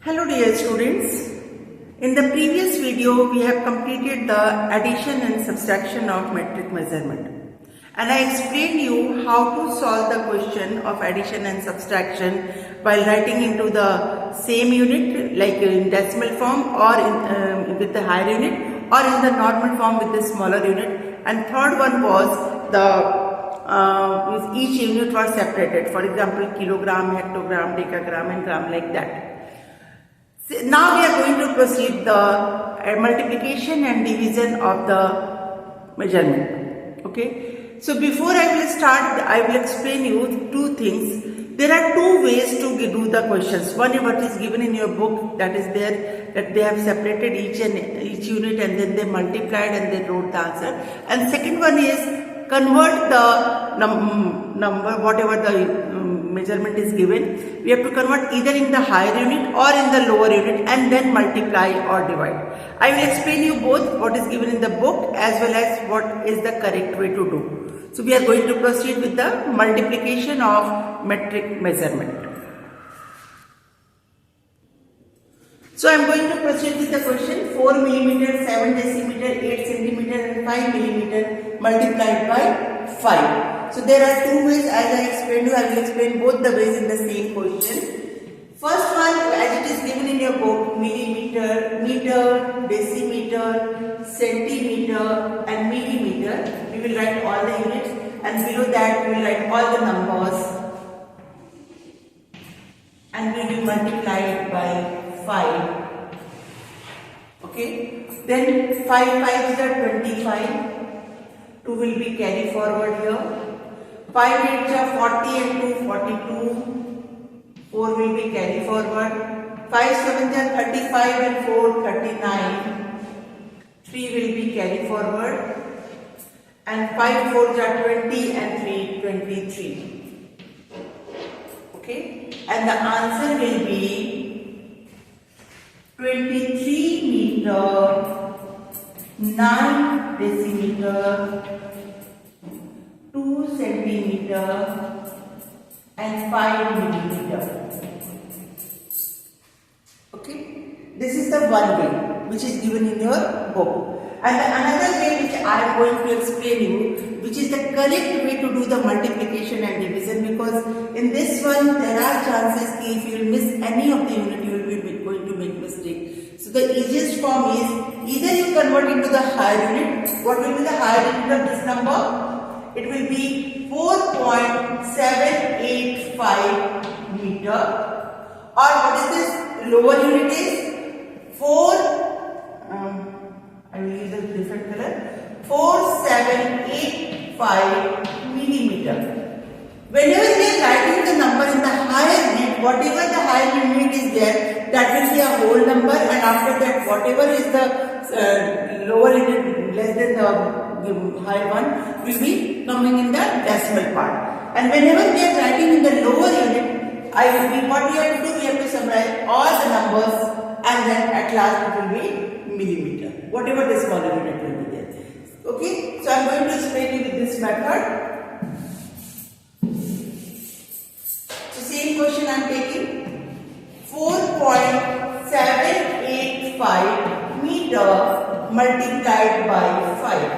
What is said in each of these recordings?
Hello dear students, in the previous video we have completed the addition and subtraction of metric measurement, and I explained you how to solve the question of addition and subtraction while writing into the same unit like in decimal form or with the higher unit or in the normal form with the smaller unit, and third one was each unit was separated, for example kilogram, hectogram, decagram and gram, like that. Now we are going to proceed the multiplication and division of the measurement. Okay. So before I will start, I will explain you two things. There are two ways to do the questions. One is what is given in your book, that is there, that they have separated each unit and then they multiplied and they wrote the answer. And second one is convert the number, whatever the measurement is given, we have to convert either in the higher unit or in the lower unit and then multiply or divide. I will explain you both what is given in the book as well as what is the correct way to do. So we are going to proceed with the multiplication of metric measurement. So I am going to proceed with the question. 4 millimeter, 7 decimeter, 8 centimeter and 5 millimeter multiplied by 5. So there are two ways, as I explained you. I will explain both the ways in the same question. First one, as it is given in your book, millimeter, meter, decimeter, centimeter and millimeter. We will write all the units, and below that we will write all the numbers and we will multiply it by 5. Okay. Then 5 5s are 25. 2 will be carried forward here. 5 8s are 40 and 2 42. 4 will be carried forward. 5 7s are 35 and 4 39. 3 will be carried forward. And 5 4s are 20 and 3 23. Okay. And the answer will be 23 meter, 9 decimeter, 2 centimeter and 5 millimeter. Okay. This is the one way which is given in your book. And another way which I am going to explain you, which is the correct way to do the multiplication and division, because in this one there are chances that if you will miss any of the unit, you will be going to make mistake. So the easiest form is either you convert into the higher unit. What will be the higher unit of this number? It will be 4.785 meter. Or what is this lower unit is? I will use a different color. 4785 millimeter. Whenever we are writing the number in the higher unit, whatever the higher unit is there, that will be a whole number, and after that whatever is the lower unit less than the higher one will be coming in the decimal part. And whenever we are writing in the lower unit, what we have to do, we have to summarize all the numbers and then at last it will be millimeter, whatever the smaller unit will be there. Okay, so I am going to explain you with this method. So same question I am taking. 4.785 meter multiplied by 5.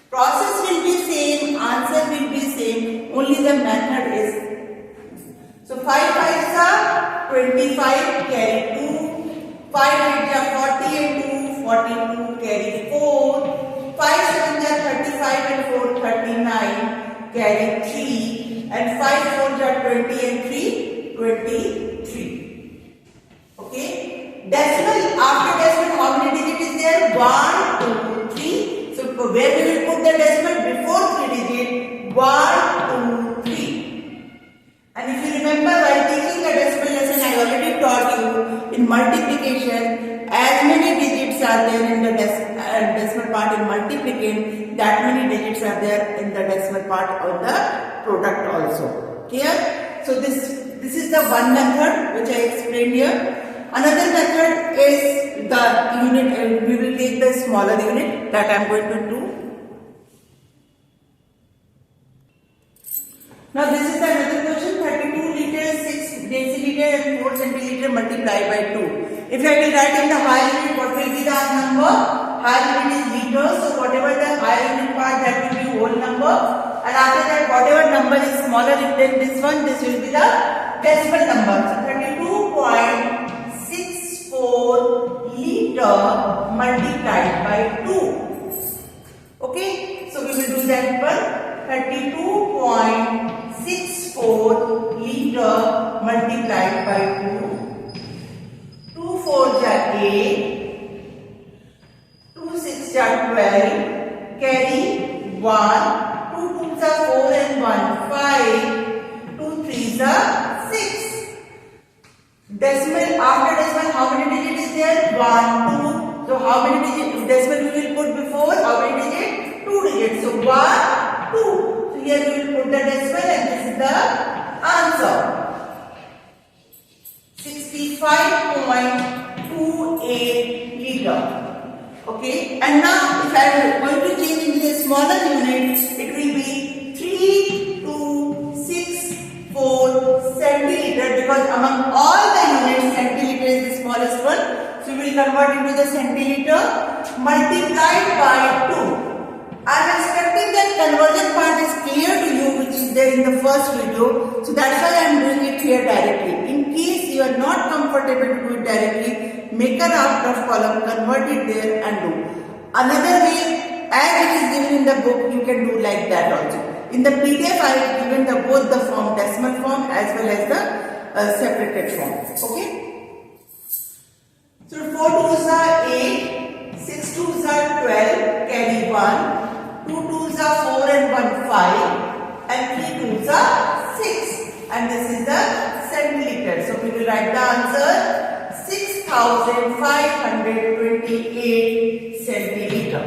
Process will be same, answer will be same, only the method is. So 5 5s are 25, carry 2. 5 8s are 40 and 2 42, carry 4. 5 7s are 35 and 4 39, carry 3. And 5 4s are 20 and 3 23. Okay. Decimal, after decimal how many digits is there? 1 2 3. So where we will put the decimal? Before 3 digit. 1 2 3. And if you remember, while teaching the decimal lesson, I already taught you in multiplication, as many digits are there in the decimal part in multiplicand, that many digits are there in the decimal part of the product also. Clear? So this is the one method which I explained here. Another method is the unit, we will take the smaller unit that I am going to do. Now this is another question. 32 liters, 6 deciliter and 4 4 centiliter multiplied by 2. If I will write in the higher unit, what will be the number? Higher unit is liters, so whatever the higher unit part, that will be whole number. And after that, whatever number is smaller than this one, this will be the decimal number. So 32.64 liter multiplied by 2. Okay, so we will do that one. 32.64 liter multiplied by 2. 2 4s are 8. 2 6s are 12. Carry 1. 2 2s are 4 and 1 5. 2 3s are 6. Decimal, after decimal, how many digits is there? 1 2. So how many digits decimal we will put before? How many digits? 2 digits. So 1 2. So here we will put the decimal and this is the answer. 65.28 liter. Okay, and now if I am going to change into the smaller unit, it will be 3264 centiliter, because among all the units, centiliter is the smallest one. So we will convert into the centiliter multiplied by 2. I am expecting that conversion part is clear to you, which is there in the first video. So that's why I am doing it here directly. In case you are not comfortable to do it directly, make a round of column, convert it there and do. Another way, as it is given in the book, you can do like that also. In the PDF, I have given both the form, decimal form as well as the separated form. Okay. So 4 2s are 8, 6 2s are 12, carry 1, 2 2s are 4 and 1 5, and 3 2s are 6. And this is the centiliter. So we will write the answer 6528 centiliter.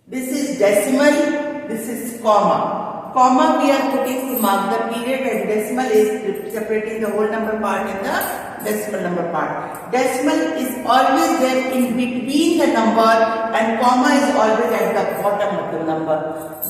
This is decimal, this is comma. Comma we are putting to mark the period, and decimal is separating the whole number part and the decimal number part. Decimal is always there in between the number and comma is always at the bottom of the number.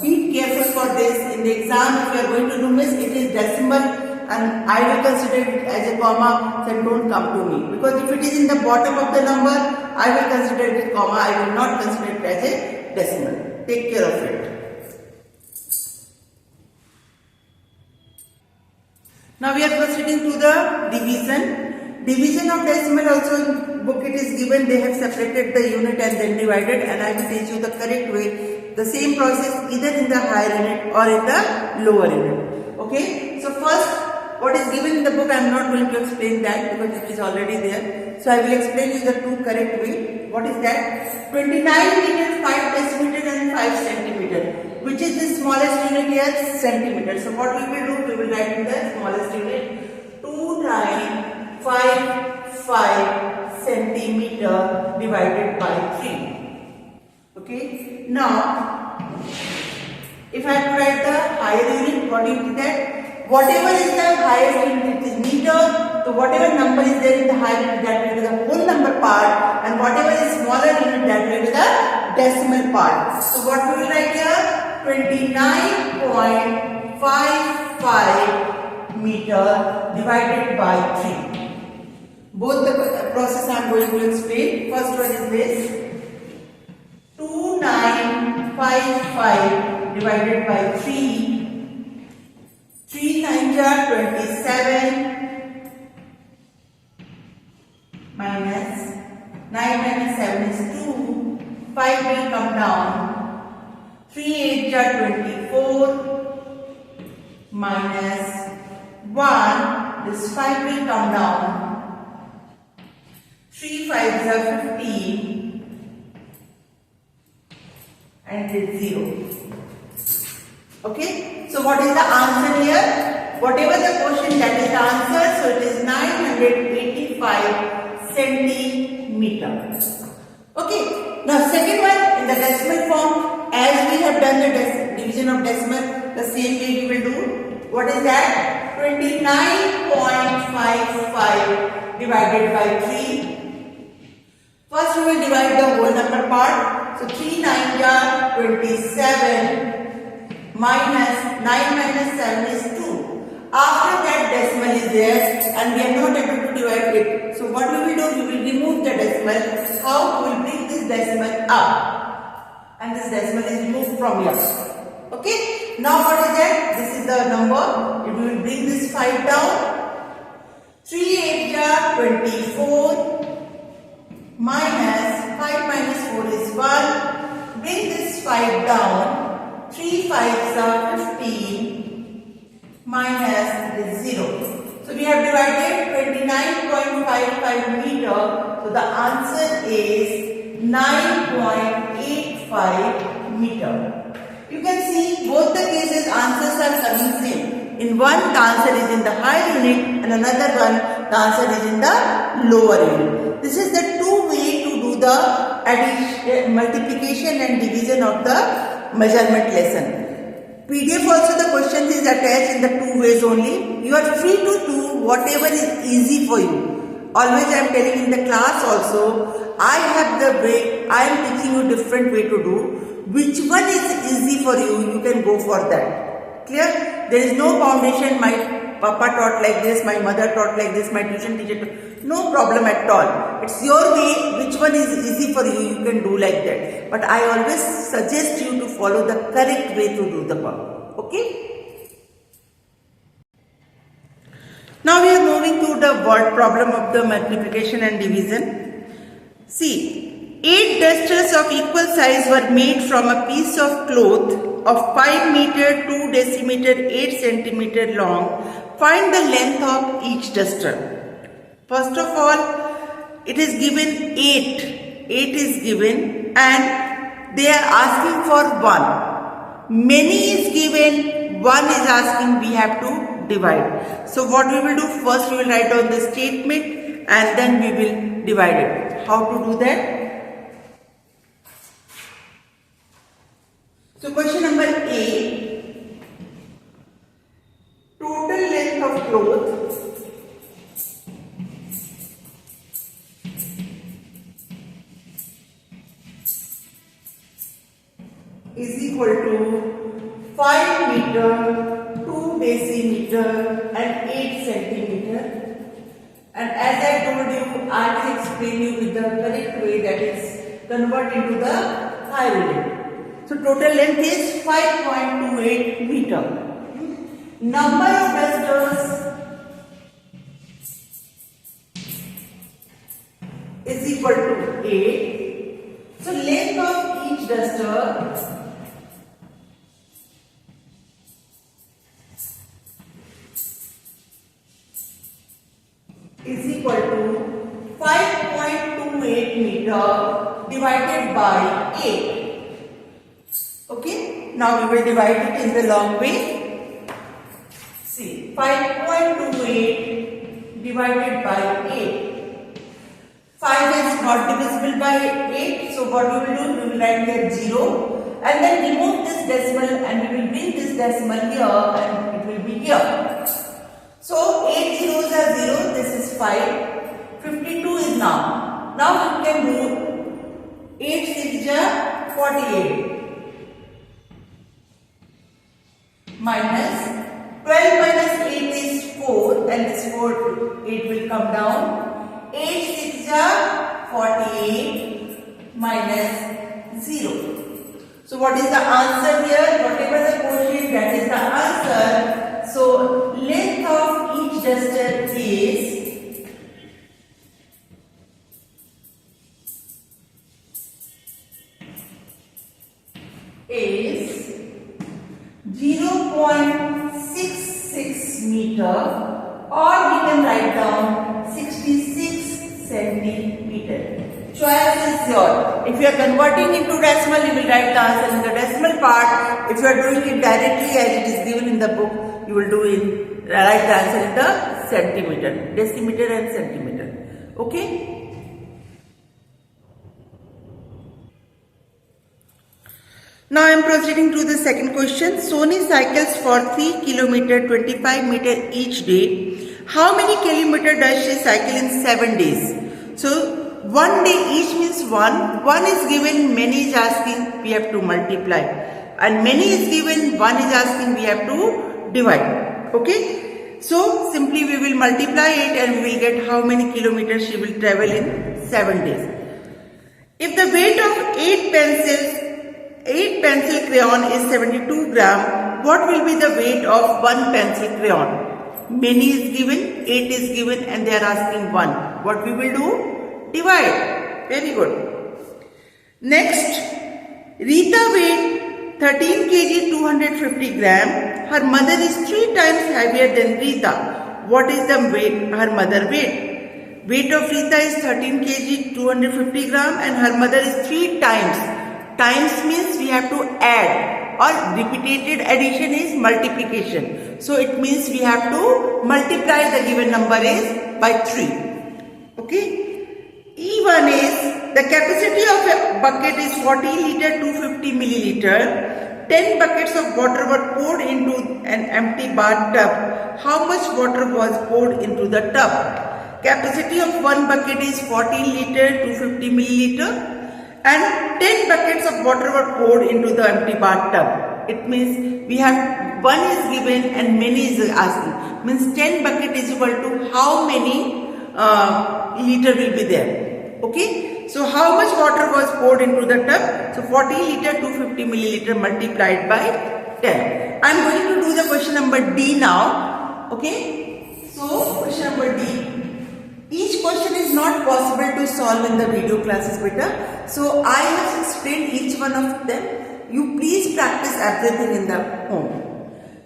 Be careful for this. In the exam, if you are going to do miss, it is decimal and I will consider it as a comma, then don't come to me. Because if it is in the bottom of the number, I will consider it as comma, I will not consider it as a decimal. Take care of it. Now we are proceeding to the division. Division of decimal also in book it is given, they have separated the unit and then divided, and I will teach you the correct way. The same process either in the higher unit or in the lower unit. Okay. So first, what is given in the book, I am not going to explain that because it is already there. So I will explain you the two correct way. What is that? 29 meter, 5 decimeter and 5 centimeter. Which is the smallest unit here? Centimeter. So what we will do? We will write in the smallest unit 2955 centimeter divided by 3. Okay. Now, if I write the higher unit, what is that? Whatever is the highest unit, it is meter. So whatever number is there in the higher unit, that will be the whole number part, and whatever is smaller unit, that will be the decimal part. So what we will write here? 29.55 meter divided by 3. Both the process I am going to explain. First one is this. 2955 divided by 3. 3 9s are 27 minus 9 minus 7 is 2. 5 will come down. 3 8s are 24 minus 1. This 5 will come down. 3 5s are 15 and it is 0. Okay. So what is the answer here? Whatever the question, that is the answer. So it is 985 centimeter. Okay. Now second one in the decimal form, as we have done the division of decimal, the same way we will do. What is that? 29.55 divided by 3. First we will divide the whole number part. So 3 9s are 27 minus 9 minus 7 is 2. After that decimal is there and we are not able to divide it. So what we will do, we will remove the decimal. How? We will bring this decimal up and this decimal is removed from here. Okay. Now what is that? This is the number. We will bring this 5 down. 3 8 are 24 minus 5 minus 4 is 1. Bring this 5 down. 3 5s are 15 minus is 0. So we have divided 29.55 meter. So the answer is 9.85 meter. You can see both the cases answers are coming same. In one the answer is in the higher unit and another one the answer is in the lower unit. This is the two way to do the addition, multiplication and division of the measurement lesson. PDF also the questions is attached in the two ways only. You are free to do whatever is easy for you. Always I am telling in the class also, I have the way, I am teaching you different way to do. Which one is easy for you, you can go for that. Clear? There is no foundation, my papa taught like this, my mother taught like this, my tuition teacher taught. No problem at all. It's your way, which one is easy for you, you can do like that. But I always suggest you to follow the correct way to do the work. Okay? Now we are moving to the word problem of the multiplication and division. See. 8 dusters of equal size were made from a piece of cloth of 5 meter, 2 decimeter, 8 centimeter long. Find the length of each duster. First of all, it is given 8. 8 is given and they are asking for 1. Many is given, 1 is asking, we have to divide. So what we will do, first we will write down the statement and then we will divide it. How to do that? So question number A, total length of cloth is equal to 5 meter, 2 decimeter and 8 centimeter. And as I told you, I will explain you with the correct way, that is convert into the high unit. So total length is 5.28 meter. Number of dusters is equal to 8. So length of each duster is equal to 5.28 meter divided by 8. Okay, now we will divide it in the long way. See, 5.28 divided by 8. 5 is not divisible by 8, so what we will do, we will write here 0 and then remove this decimal and we will bring this decimal here and it will be here. So 8 zeros are 0, this is 5, 52 is now. Now we can do 8 6 are 48. Minus 12 minus 8 is 4 and this 8 will come down. 8 6 are 48 minus 0. So what is the answer here? Whatever the question, that is the answer. So length of each duster is 0.66 meter, or we can write down 66 centimeter. Choice is yours. If you are converting into decimal, you will write the answer in the decimal part. If you are doing it directly as it is given in the book, you will write the answer in the centimeter, decimeter and centimeter. Okay? Now I am proceeding to the second question. Sony cycles for 3 km 25 meter each day. How many kilometer does she cycle in 7 days? So 1 day each means 1. 1 is given, many is asking, we have to multiply. And many is given, 1 is asking, we have to divide. Okay? So simply we will multiply it and we will get how many kilometers she will travel in 7 days. If the weight of 8 pencil crayon is 72 gram, what will be the weight of 1 pencil crayon? Many is given, 8 is given, and they are asking 1. What we will do? Divide. Very good. Next, Rita weighed 13 kg 250 gram. Her mother is 3 times heavier than Rita. What is the weight her mother weighed? Weight of Rita is 13 kg 250 gram and her mother is 3 times. Times means we have to add, or repeated addition is multiplication. So it means we have to multiply the given number is by 3. Okay. E1 is the capacity of a bucket is 40 liter 250 milliliter. 10 buckets of water were poured into an empty bathtub. How much water was poured into the tub? Capacity of one bucket is 40 liter 250 milliliter. And 10 buckets of water were poured into the empty bathtub. It means we have 1 is given and many is asking. Means 10 bucket is equal to how many liter will be there. Okay. So how much water was poured into the tub? So 40 liter 250 milliliter multiplied by 10. I am going to do the question number D now. Okay. So question number D. Each question is not possible to solve in the video classes, beta. So I have explained each one of them. You please practice everything in the home.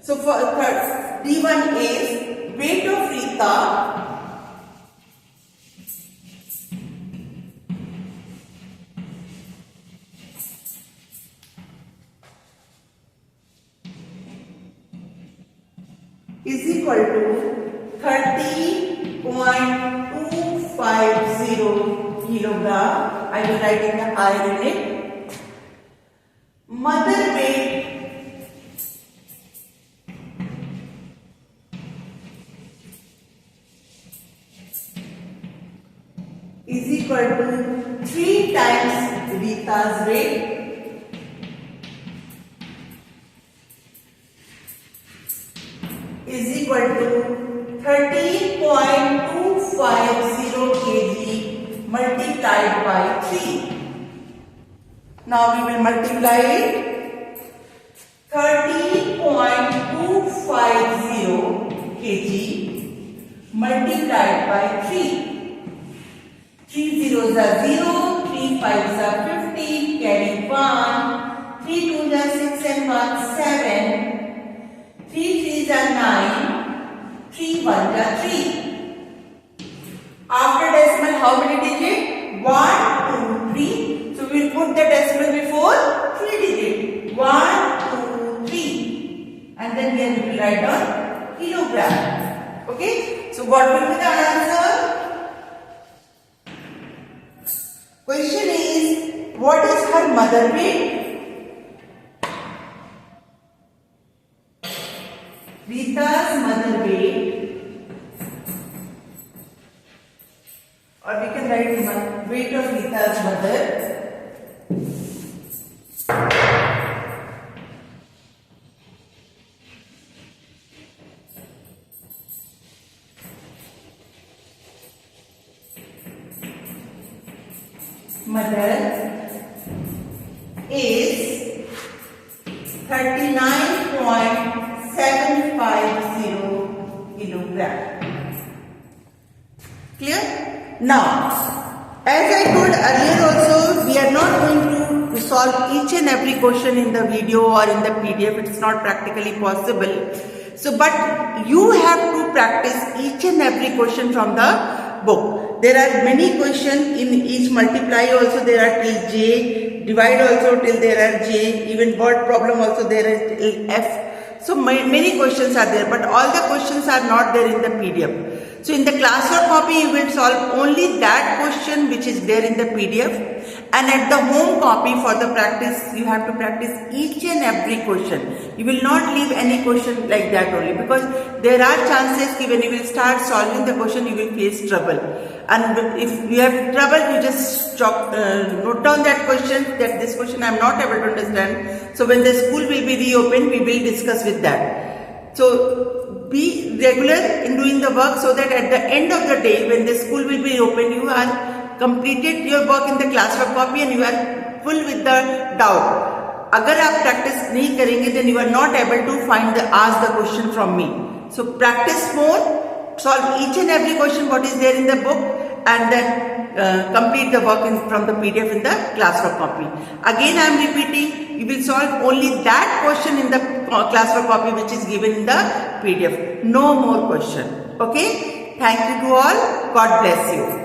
So for D1 is weight of Rita is equal to 30.250 kilogram. I will write in the I unit. Mother weight is equal to 3 times Rita's weight. Is equal to 13.250 kg multiplied by 3. Now we will multiply it. 13.250 kg multiplied by 3. 3 zeros are 0, 3 fives are 50, carry 1, 3 twos are 6 and 1 7. 3 threes are 9, 3 ones are 3. After decimal, how many digits? 1, 2, 3. So we will put the decimal before 3 digits. 1, 2, 3. And then here we will write down kilogram. Okay. So what will be the answer? Question is, what is her mother weight? Rita's mother weight, or we can write weight of Rita's mother. Mother is 39.750 kilogram. Clear? Now, as I told earlier also, we are not going to solve each and every question in the video or in the PDF. It is not practically possible. So, but you have to practice each and every question from the book. There are many questions in each multiply also there are till J, divide also till there are J, even word problem also there is till F. So many questions are there, but all the questions are not there in the PDF. So in the classwork copy you will solve only that question which is there in the PDF, and at the home copy for the practice you have to practice each and every question. You will not leave any question like that only, because there are chances that when you will start solving the question you will face trouble. And if you have trouble, you just note down that question, that this question I am not able to understand. So when the school will be reopened, we will discuss with that. So be regular in doing the work so that at the end of the day, when the school will be open, you are completed your work in the classwork copy and you are full with the doubt. अगर आप practice नहीं करेंगे, then you are not able to ask the question from me. So practice more, solve each and every question what is there in the book, and then complete the work from the PDF in the classwork copy. Again I am repeating, you will solve only that question in the classwork copy which is given in the PDF. No more question. Okay? Thank you to all. God bless you.